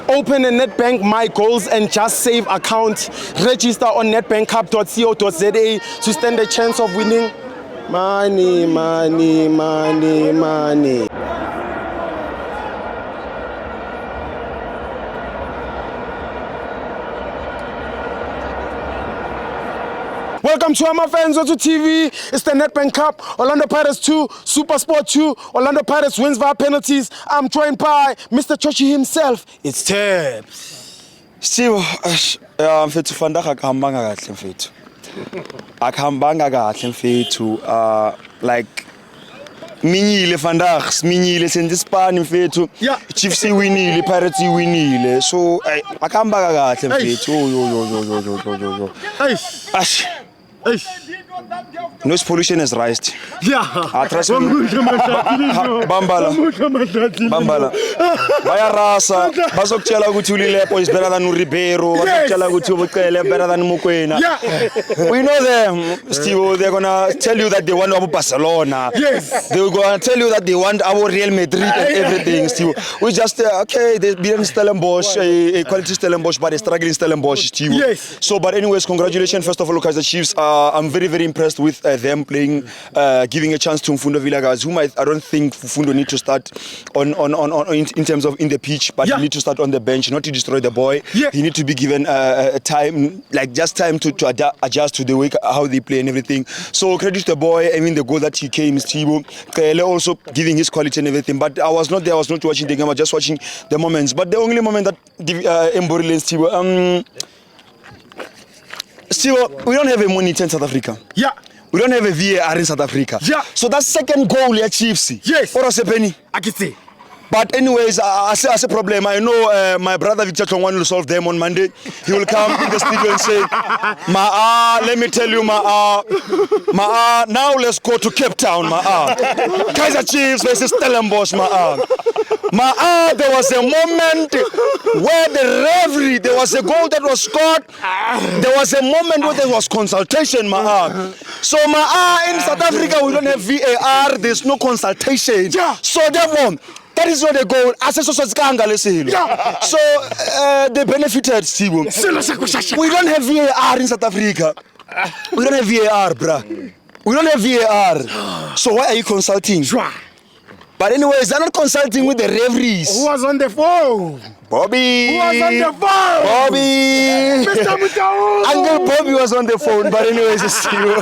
Open a Nedbank My Goals and Just Save account. Register on nedbankcup.co.za to stand a chance of winning money, money, money, money. Welcome to Ama Fans Auto TV. It's the Nedbank Cup. Orlando Pirates 2, Super Sport 2. Orlando Pirates wins via penalties. I'm joined by Mr. Chochi himself. It's Tabs. Steve, mfethu vandag akuhambanga kahle mfethu. Akuhambanga kahle mfethu. Like minyile vandag, minyile senze Spani mfethu. Chiefs winile, Pirates winile. So akuhambanga kahle mfethu. Yo. Ash. Noise pollution has rised. Trust me. Bambala. Bayarasa. Bazokutshela ukuthi uLilepo is better than uRibeiro. Bazokutshela ukuthi uBucele better than Mokoena. We know them, Steve. They're gonna tell you that they want our Barcelona. They're gonna tell you that they want our Real Madrid and everything, Steve. We just okay. They beat Stellenbosch, a quality Stellenbosch, but a struggling Stellenbosch, Steve. So, but anyways, congratulations first of all, Kaizer Chiefs. I'm very impressed with them playing, giving a chance to Mfundo Vilakazi, whom I don't think Mfundo need to start on in terms of in the pitch, but he need to start on the bench, not to destroy the boy. He need to be given time, like just time to adjust to the way how they play and everything. So credit to the boy. I mean, the goal that he came is Thibaut Kele also giving his quality and everything. But I was not there. I was not watching the game. I was just watching the moments. But the only moment that Mbori and Thibaut. Still, we don't have a monitor in South Africa. We don't have a VAR in South Africa. So that second goal, Chiefs. What was happening? I can say. But anyways, I say a problem. I know my brother Victor Chongwan will solve them on Monday. He will come in the studio and say, let me tell you, now let's go to Cape Town, Kaizer Chiefs versus Stellenbosch, there was a moment where the referee, there was a goal that was scored. There was a moment where there was consultation, So, in South Africa, we don't have VAR. There's no consultation. So, therefore, that is not a goal. So they benefited, Steve. We don't have VAR in South Africa. We don't have VAR, bruh. We don't have VAR. So why are you consulting? But anyways, they're not consulting with the referees. Who was on the phone? Bobby. Who was on the phone? Bobby. Mr. Mutawu. Uncle Bobby was on the phone. But anyways, still.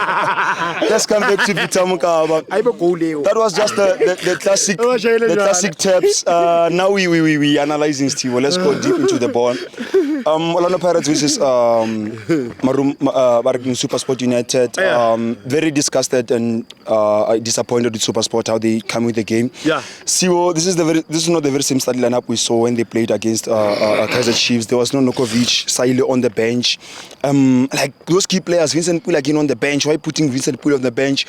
Let's come back to Victor Mukaba. That was just the classic taps. Now we analyzing Steve. Let's go deep into the ball. Orlando Pirates versus Super Sport United. Very disgusted and disappointed with Super Sport how they come with the game. Siwo, this is not the very same starting lineup we saw when they played against Kaizer Chiefs. There was no Nokovic, Saile on the bench. Like those key players, Vincent Pule again on the bench. Why putting Vincent Pule on the bench?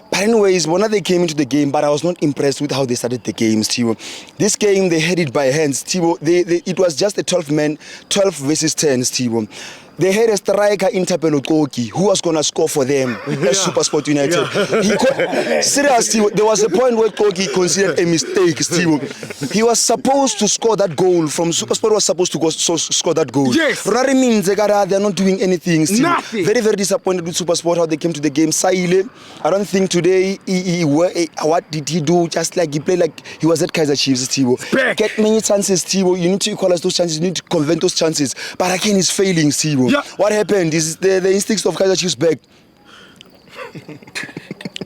But anyways, when they came into the game, but I was not impressed with how they started the game, Steve. This game, they had it by hands, Steve. It was just a 12 versus 10, Steve. They had a striker in Tapelo Koki who was going to score for them at Super Sport United. Seriously, there was a point where Koki considered a mistake, Steve. He was supposed to score that goal from Super Sport, was supposed to score that goal. Rari means they're not doing anything, Steve. Very disappointed with Super Sport, how they came to the game. Saile, I don't think today, what did he do? Just like he played like he was at Kaizer Chiefs, Steve. Get many chances, Steve. You need to equalize those chances, you need to convert those chances. But again, he's failing, Steve. What happened is the instincts of Kaizer Chiefs back.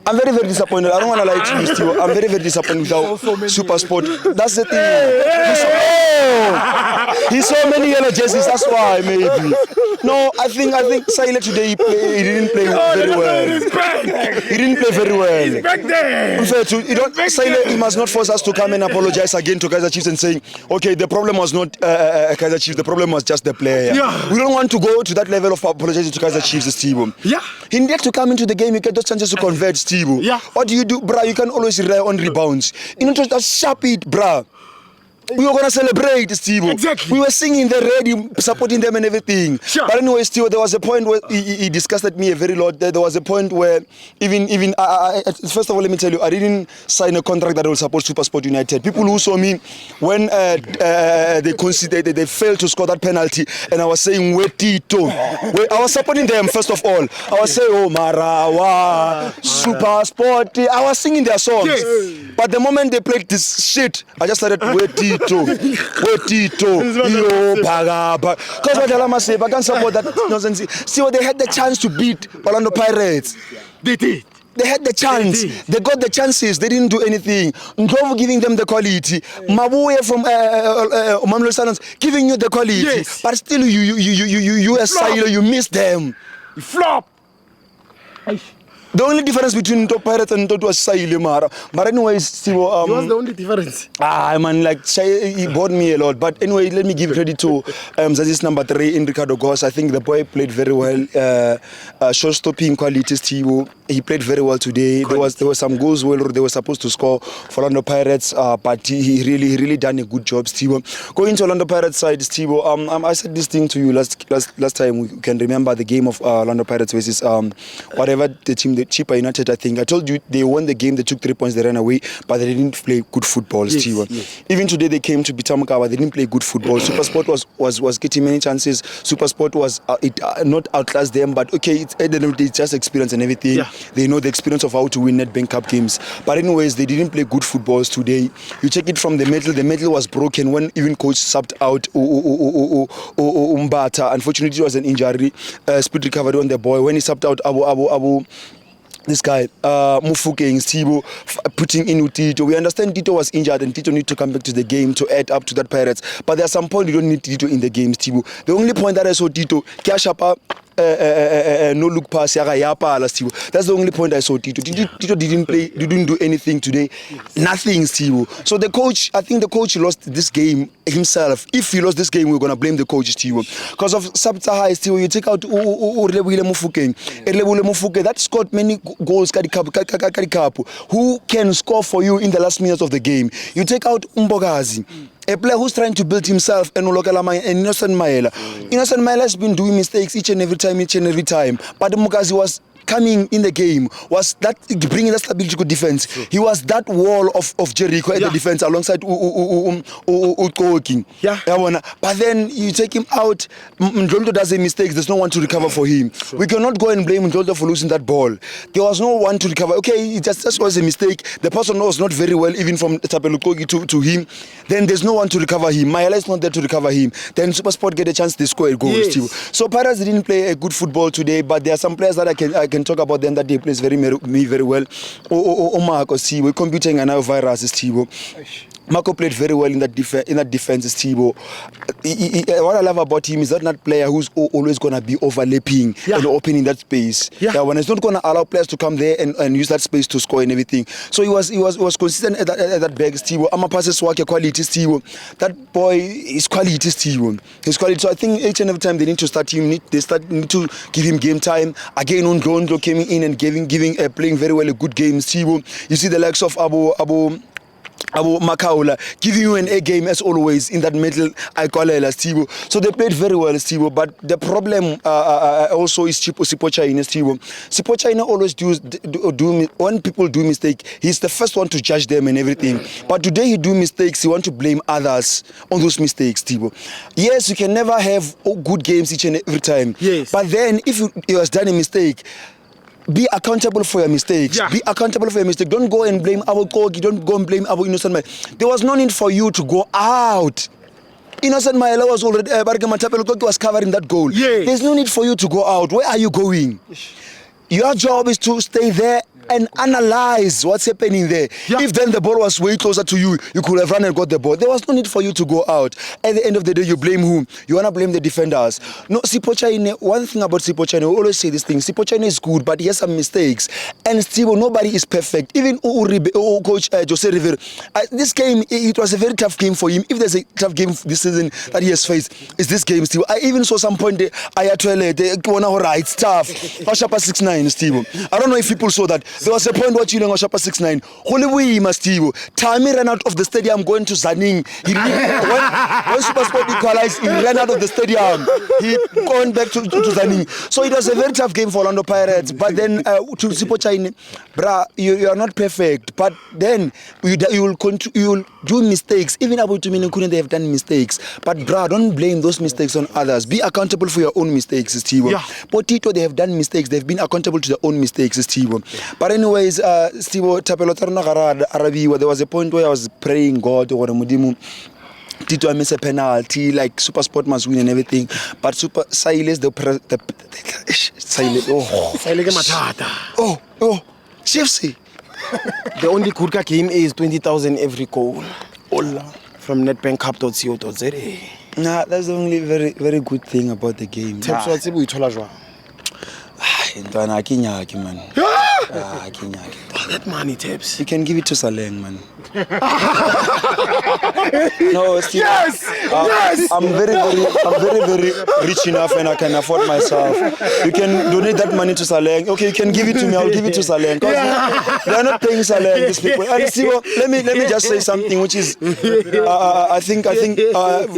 I'm very disappointed. I don't want to lie to you, Steve. I'm very disappointed with how Super Sport. That's the thing. He saw many yellow jerseys. That's why maybe. No, I think Saile today he didn't play very well. He didn't play very well. He's back there. Saile, he must not force us to come and apologize again to Kaizer Chiefs and saying, okay, the problem was not Kaizer Chiefs. The problem was just the player. We don't want to go to that level of apologizing to Kaizer Chiefs, Steve. He needed to come into the game. You get those chances to convert, Steve. What do you do, bruh? You can always rely on rebounds. You need to just sharp it, bruh. We were gonna celebrate, Steve. Exactly. We were singing the radio, supporting them and everything. Sure. But anyway, Steve, there was a point where he disgusted me a very lot. There was a point where even first of all, let me tell you, I didn't sign a contract that will support SuperSport United. People who saw me when they failed to score that penalty, and I was saying, "Wait, Tito." I was supporting them first of all. I was saying, "Oh, Marawa, SuperSport." I was singing their songs. Yes. But the moment they played this shit, I just started, "Wait, Tito, yo, Bagaba." Because what Alama say, I can't support that nonsense. See, they had the chance to beat Orlando Pirates. They did. They had the chance. They got the chances. They didn't do anything. Ndlovu giving them the quality. Mabuye from Mamelodi Sundowns giving you the quality. Yes. But still, you as Silo, you miss them. You flop. The only difference between Top Pirates and Toto was Sile Mara. But anyways, Steve, What's the only difference? Man, like he bored me a lot. But anyway, let me give credit to Zazi's number 3 in Ricardo Goss. I think the boy played very well. Show-stopping qualities, Steve. He played very well today. There were some goals where they were supposed to score for Orlando Pirates, but he really done a good job, Steve. Going to Orlando Pirates side, Steve. I said this thing to you last time. We can remember the game of Orlando Pirates versus whatever the team. Cheaper United, I think. I told you they won the game, they took 3 points, they ran away, but they didn't play good football, Steve. Yes. Even today they came to Bitamukawa, they didn't play good football. SuperSport was getting many chances. SuperSport was not outlast them, but okay, it's just experience and everything. Yeah. They know the experience of how to win Nedbank Cup games. But anyways, they didn't play good footballs today. You check it from the middle was broken when even coach subbed out Umbata. Unfortunately, it was an injury, speed recovery on the boy. When he subbed out Abu this guy, Mufukeng, Stibo, putting in with Tito. We understand Tito was injured and Tito need to come back to the game to add up to that Pirates. But there's some point you don't need Tito in the game, Stibo. The only point that I saw Tito, Kiashapa, no look pass, that's the only point I saw Tito. Tito didn't play, didn't do anything today. Nothing, Stibo. So the coach, I think the coach lost this game himself. If he lost this game, we're gonna blame the coach, Stibo. Because of Sabtaha, Stibo, you take out Relebule Mufukeng. That scored many goals, who can score for you in the last minutes of the game. You take out Umbogazi, a player who's trying to build himself, and Innocent Maela. Innocent Maela has been doing mistakes each and every time. But Mugazi was coming in the game, was that bringing that stability to defense. He was that wall of Jericho at the defense alongside Ukoking. But then you take him out, Ndlovu does a mistake, there's no one to recover for him. We cannot go and blame Ndlovu for losing that ball. There was no one to recover. Okay, it just was a mistake. The person was not very well, even from Tapelukogi to him. Then there's no one to recover him. Mayala is not there to recover him. Then SuperSport get a chance to score a goal. Yes. So Pirates didn't play a good football today, but there are some players that I can talk about them that they play very well. Marco, we computing and now virus, Steve. Marco played very well in that defense, Steve. What I love about him is that player who's always going to be overlapping and opening that space. When it's not going to allow players to come there and use that space to score and everything. So he was consistent at that bag, Steve. Passes work quality, Steve. That boy is quality, Steve. His quality. So I think each and every time they need to start him, need to give him game time. Again, Ndlovu came in and playing very well a good game, Steve. You see the likes of Abu Makaula giving you an A game as always in that middle. I call it Steve. So they played very well, Steve. But the problem also is Sipochaina, Steve. Sipochaina always do when people do mistake, he's the first one to judge them and everything. But today he do mistakes. He want to blame others on those mistakes, Steve. Yes, you can never have good games each and every time. Yes. But then if you has done a mistake, be accountable for your mistakes. Be accountable for your mistake. Don't go and blame Abu Kogi. Don't go and blame Abu Innocent Maela. There was no need for you to go out. Innocent Maela was already Kogi was covering that goal. Yes. There's no need for you to go out. Where are you going? Your job is to stay there and analyze what's happening there. If then the ball was way closer to you, you could have run and got the ball. There was no need for you to go out. At the end of the day, you blame whom? You want to blame the defenders. No, Sipochaina, one thing about Sipochaina, we always say this thing, Sipochaina is good, but he has some mistakes. And still, nobody is perfect. Even Coach Jose Rivera, this game, it was a very tough game for him. If there's a tough game this season that he has faced, it's this game, Steve. I even saw some point, Ayatollah, it's tough. 6-9, Steve. I don't know if people saw that. There was a point where Chile was sharp 6-9. Holy Mastivo. Time ran out of the stadium going to Zaning. When SuperSport equalized, he ran out of the stadium. He gone back to Zaning. So it was a very tough game for Orlando Pirates. But then to Sipo China, brah, you are not perfect. But then you will do mistakes. Even Abu Tumini couldn't they have done mistakes. But brah, don't blame those mistakes on others. Be accountable for your own mistakes, Steve. Yeah. Potito, they have done mistakes. They've been accountable to their own mistakes, Steve. Yeah. But anyways, Steve, there was a point where I was praying God or Mudimu. Tito, I miss a penalty, like SuperSport must win and everything. But Silas, Chiefs. The only Kurka game is 20,000 every goal. From netbankcup.co.za. Nah, that's the only very good thing about the game. Man. That money, Tips. You can give it to Saleng, man. No, Steve, yes! I'm very rich enough and I can afford myself. You can donate that money to Saleng. Okay, you can give it to me. I'll give it to Saleng. They're not paying Saleng, these people. And Steve, let me just say something, which is, I think,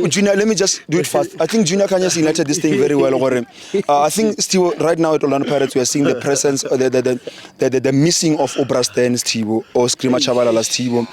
Junior. Let me just do it fast. I think Junior Kanyas united this thing very well. I think Steve, right now at Orlando Pirates, we are seeing the presence, the missing of Obrasten, Steve, or Skrima Chabalala, Steve.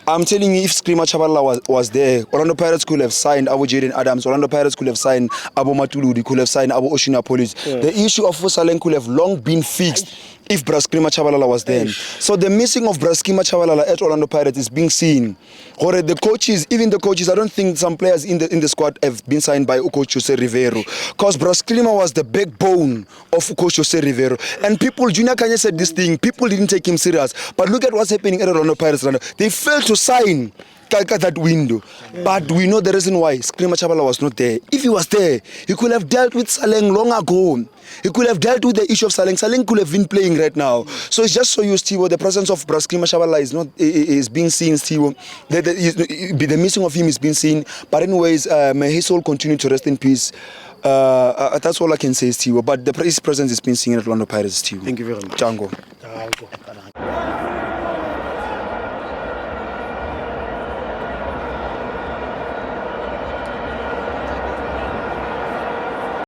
I'm telling you, if Skrima Chabalala was there, Orlando Pirates could have signed Abu Jaden Adams. Orlando Pirates could have signed Abu Matuludi, could have signed Abu Oshina Police. Yeah. The issue of Fusalen could have long been fixed if Braskrima Chabalala was there. So the missing of Braskrima Chabalala at Orlando Pirates is being seen. Or the coaches, even the coaches, I don't think some players in the squad have been signed by Coach Jose Rivero. Because Braskrima was the backbone of Coach Jose Rivero. And people, Junior Kanye said this thing, people didn't take him serious. But look at what's happening at Orlando Pirates. They failed to sign that window. But we know the reason why Skrima Chabalala was not there. If he was there, he could have dealt with Saleng long ago. He could have dealt with the issue of Saleng. Saleng could have been playing right now. So it's just so you, Steve, the presence of Skrima Chabalala is being seen, Steve. The missing of him is being seen. But anyways, may his soul continue to rest in peace. That's all I can say, Steve. But his presence is being seen at Orlando Pirates, Steve. Thank you very much. Django.